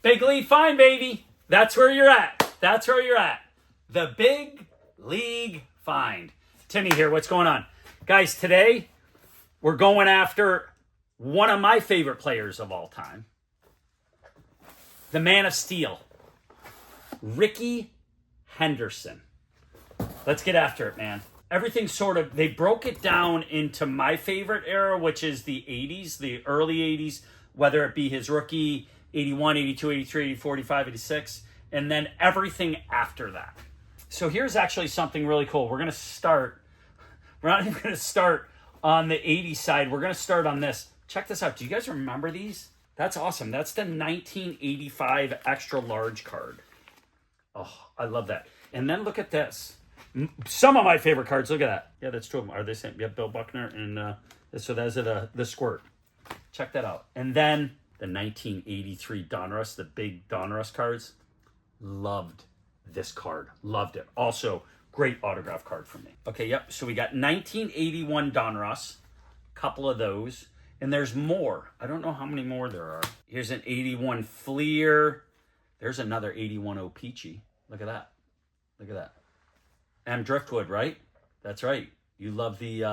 Big league find, baby. That's where you're at. That's where you're at. The big league find. Timmy here. What's going on? Guys, today we're going after one of my favorite players of all time. The Man of Steel. Rickey Henderson. Let's get after it, man. Everything sort of, they broke it down into my favorite era, which is the 80s, the early 80s, whether it be his rookie, 81, 82, 83, 84, 85, 86, and then everything after that. So here's actually something really cool. We're not even going to start on the 80s side. We're going to start on this. Check this out. Do you guys remember these? That's awesome. That's the 1985 extra large card. Oh, I love that. And then look at this. Some of my favorite cards. Look at that. Yeah, that's two of them. Are they same? Yeah, Bill Buckner and so that's the Squirt. Check that out. And then the 1983 Donruss, the big Donruss cards. Loved this card. Loved it. Also, great autograph card for me. Okay, yep. So we got 1981 Donruss. Couple of those. And there's more. I don't know how many more there are. Here's an 81 Fleer. There's another 81 O-Peachy. Look at that. Look at that. M. Driftwood, right? That's right. You love the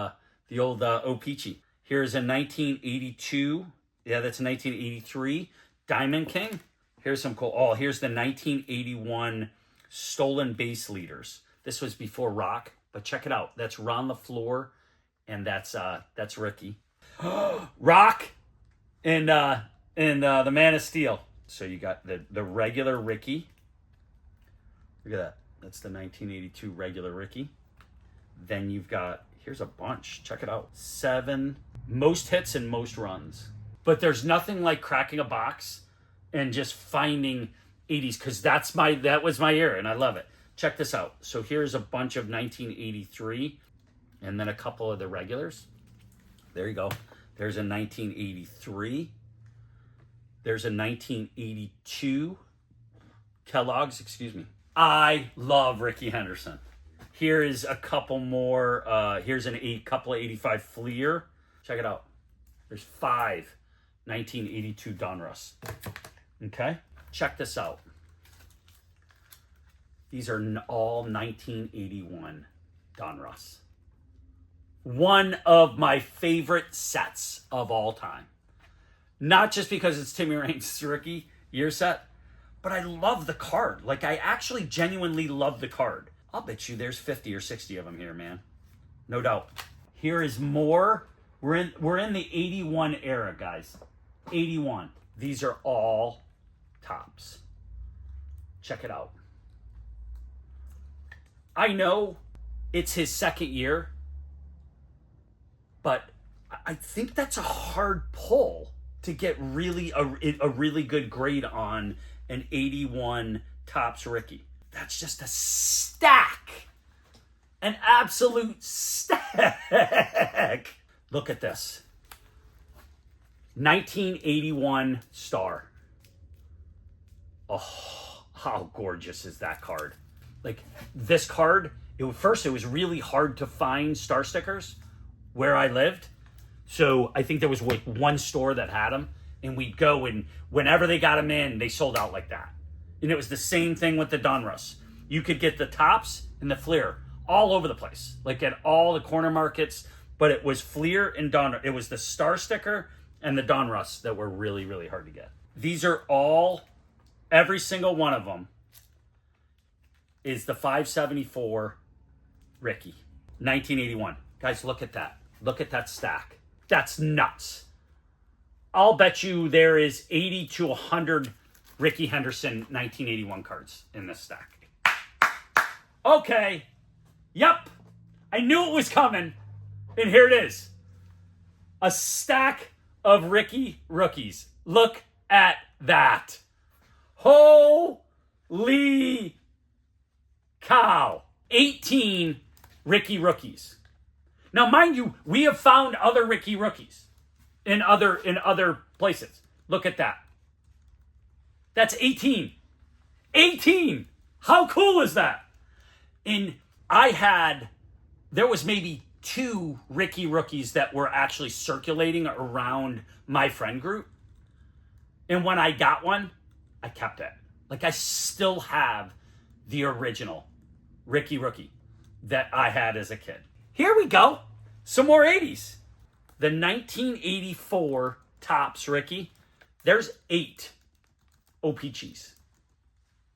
old O-Peachy. Here's a 1982. Yeah, that's a 1983 Diamond King. Here's some cool. Oh, here's the 1981 Stolen Base Leaders. This was before Rock, but check it out. That's Ron LaFleur, and that's Rickey. Rock and the Man of Steel. So you got the regular Rickey. Look at that. That's the 1982 regular Rickey. Then you've got, here's a bunch. Check it out. 7 most hits and most runs. But there's nothing like cracking a box and just finding 80s, because that was my era and I love it. Check this out. So here's a bunch of 1983 and then a couple of the regulars. There you go. There's a 1983. There's a 1982 Kellogg's, excuse me. I love Rickey Henderson. Here is a couple more. Here's couple of 85 Fleer. Check it out. There's 5 1982 Donruss. Okay? Check this out. These are all 1981 Donruss. One of my favorite sets of all time. Not just because it's Timmy Raines' rookie year set, but I love the card. Like, I actually genuinely love the card. I'll bet you there's 50 or 60 of them here, man. No doubt. Here is more. We're in the 81 era, guys. 81. These are all tops. Check it out. I know it's his second year, but I think that's a hard pull to get really a really good grade on an 81 tops Rickey. That's just a stack. An absolute stack. Look at this. 1981 Star. Oh, how gorgeous is that card? Like, this card, it was really hard to find star stickers where I lived. So I think there was like one store that had them, and we'd go, and whenever they got them in, they sold out like that. And it was the same thing with the Donruss. You could get the tops and the Fleer all over the place, like at all the corner markets, but it was Fleer and Donruss. It was the star sticker and the Donruss that were really, really hard to get. These are all, every single one of them is the 574 Rickey, 1981. Guys, look at that. Look at that stack. That's nuts. I'll bet you there is 80 to 100 Rickey Henderson 1981 cards in this stack. Okay. Yep. I knew it was coming. And here it is. A stack of Rickey rookies. Look at that. Holy cow. 18 Rickey rookies. Now, mind you, we have found other Rickey rookies in other places. Look at that. That's 18. 18! How cool is that? And there was maybe 2 Rickey rookies that were actually circulating around my friend group. And when I got one, I kept it. Like I still have the original Rickey rookie that I had as a kid. Here we go. Some more 80s. The 1984 Topps Rickey. There's 8 O-Peaches.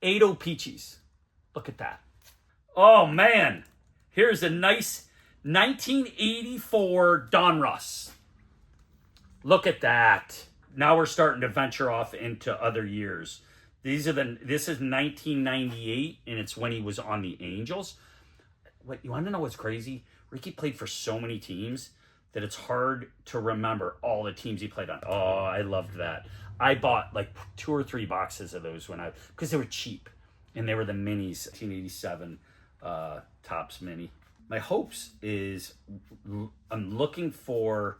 8 O-Peaches. Look at that. Oh, man. Here's a nice 1984 Donruss. Look at that. Now we're starting to venture off into other years. This is 1998, and it's when he was on the Angels. What you want to know what's crazy? Rickey played for so many teams that it's hard to remember all the teams he played on. Oh, I loved that. I bought like 2 or 3 boxes of those because they were cheap, and they were the minis, 1987 Topps Mini. My hopes is I'm looking for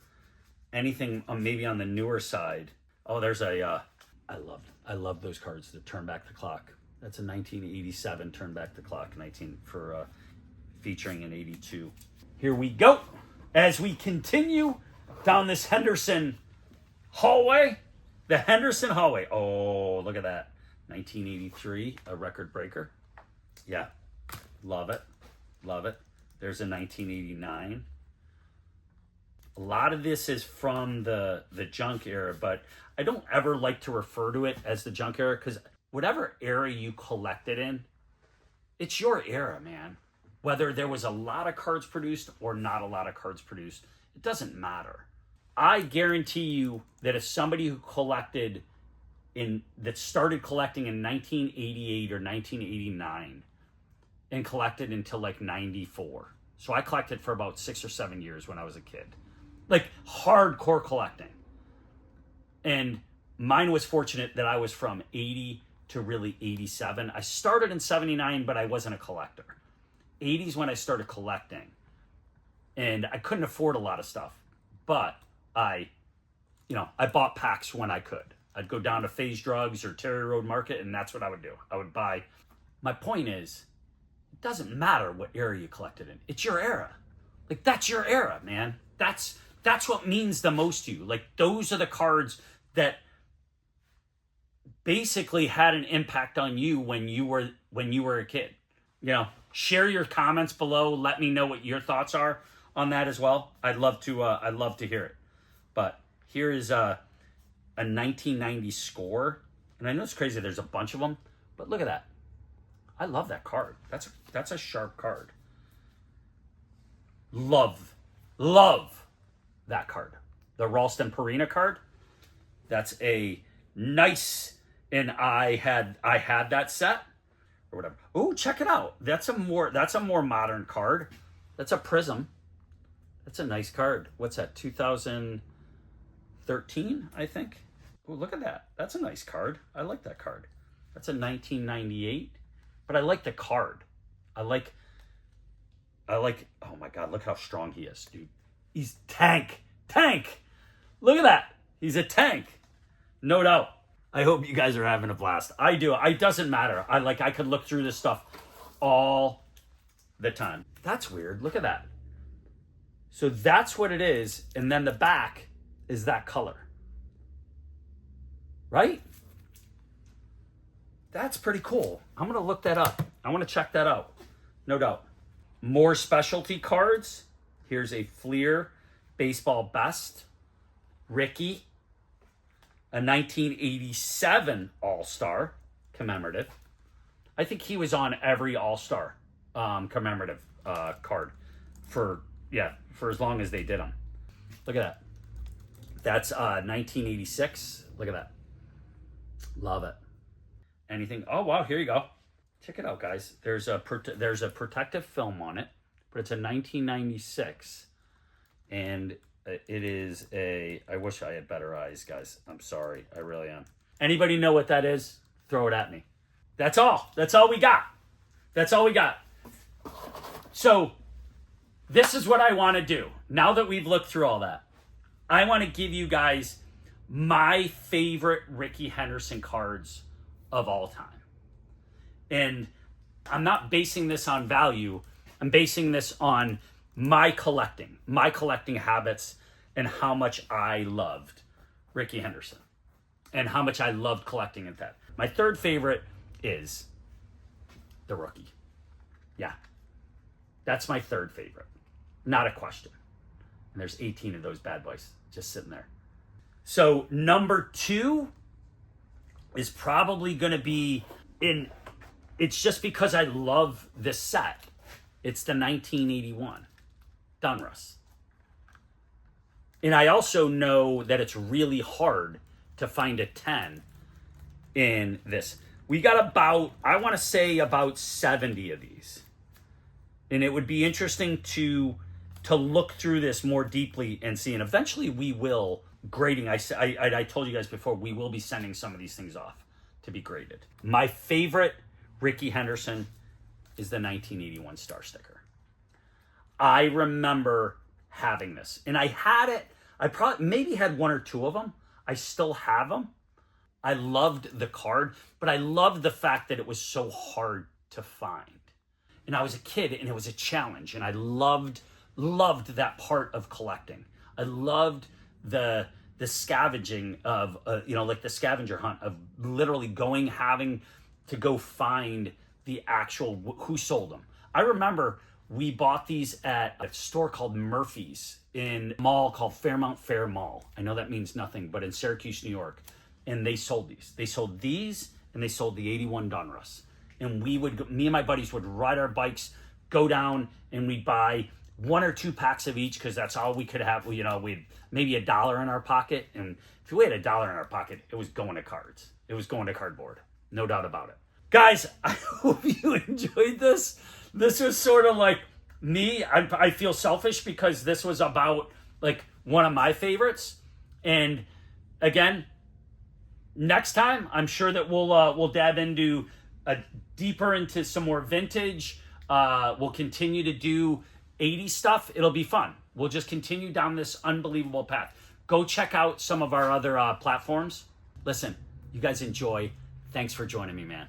anything maybe on the newer side. Oh, there's I love those cards that turn back the clock. That's a 1987 turn back the clock, featuring an 82. Here we go. As we continue down this Henderson hallway, the Henderson hallway. Oh, look at that. 1983, a record breaker. Yeah, love it. Love it. There's a 1989. A lot of this is from the junk era, but I don't ever like to refer to it as the junk era because whatever era you collected in, it's your era, man. Whether there was a lot of cards produced or not a lot of cards produced, it doesn't matter. I guarantee you that if somebody who started collecting in 1988 or 1989 and collected until like 94. So I collected for about 6 or 7 years when I was a kid. Like hardcore collecting. And mine was fortunate that I was from 80 to really 87. I started in 79, but I wasn't a collector. 80s when I started collecting. And I couldn't afford a lot of stuff. But I bought packs when I could. I'd go down to Phase Drugs or Terry Road Market, and that's what I would do. I would buy. My point is, it doesn't matter what era you collected in. It's your era. Like, that's your era, man. That's what means the most to you. Like, those are the cards that basically had an impact on you when you were a kid. Share your comments below. Let me know what your thoughts are on that as well. I'd love to hear it. But here is a 1990 score, and I know it's crazy. There's a bunch of them, but look at that. I love that card. That's a sharp card. Love that card. The Ralston Purina card. That's a nice, and I had that set or whatever. Oh, check it out. That's a more modern card. That's a Prism. That's a nice card. What's that? 2013, I think. Oh, look at that. That's a nice card. I like that card. That's a 1998. But I like the card. I like, oh my God, look how strong he is, dude. He's tank. Look at that. He's a tank. No doubt. I hope you guys are having a blast. I do. It doesn't matter. I could look through this stuff all the time. That's weird. Look at that. So that's what it is. And then the back is that color. Right? That's pretty cool. I'm going to look that up. I want to check that out. No doubt. More specialty cards. Here's a Fleer Baseball Best. Rickey. A 1987 All-Star commemorative. I think he was on every All-Star commemorative card for as long as they did them. Look at that. That's 1986. Look at that. Love it. Anything? Oh, wow. Here you go. Check it out, guys. There's a protective film on it, but it's a 1996. And it is I wish I had better eyes, guys. I'm sorry. I really am. Anybody know what that is? Throw it at me. That's all. That's all we got. So this is what I want to do. Now that we've looked through all that, I want to give you guys my favorite Rickey Henderson cards of all time. And I'm not basing this on value. I'm basing this on my collecting habits, and how much I loved Rickey Henderson. and how much I loved collecting at that. My third favorite is the Rookie. Yeah, that's my third favorite. Not a question. And there's 18 of those bad boys just sitting there. So number 2 is probably going to be it's just because I love this set. It's the 1981 Donruss. And I also know that it's really hard to find a 10 in this. We got about, I want to say about 70 of these. And it would be interesting to look through this more deeply and see. And eventually we will grading. I told you guys before, we will be sending some of these things off to be graded. My favorite Rickey Henderson is the 1981 Star Sticker. I remember having this, and I had it. I probably maybe had 1 or 2 of them. I still have them. I loved the card, but I loved the fact that it was so hard to find. And I was a kid, and it was a challenge, and I loved that part of collecting. I loved the scavenging of like the scavenger hunt of literally having to go find the actual who sold them. I remember we bought these at a store called Murphy's in a mall called Fairmount Fair Mall. I know that means nothing, but in Syracuse, New York. And they sold these. They sold these, and they sold the 81 Donruss. And me and my buddies would ride our bikes, go down, and we'd buy 1 or 2 packs of each because that's all we could have. We'd maybe $1 in our pocket. And if we had $1 in our pocket, it was going to cards. It was going to cardboard. No doubt about it. Guys, I hope you enjoyed this. This was sort of like me. I feel selfish because this was about like one of my favorites. And again, next time I'm sure that we'll dab into deeper into some more vintage. We'll continue to do 80s stuff. It'll be fun. We'll just continue down this unbelievable path. Go check out some of our other platforms. Listen, you guys enjoy. Thanks for joining me, man.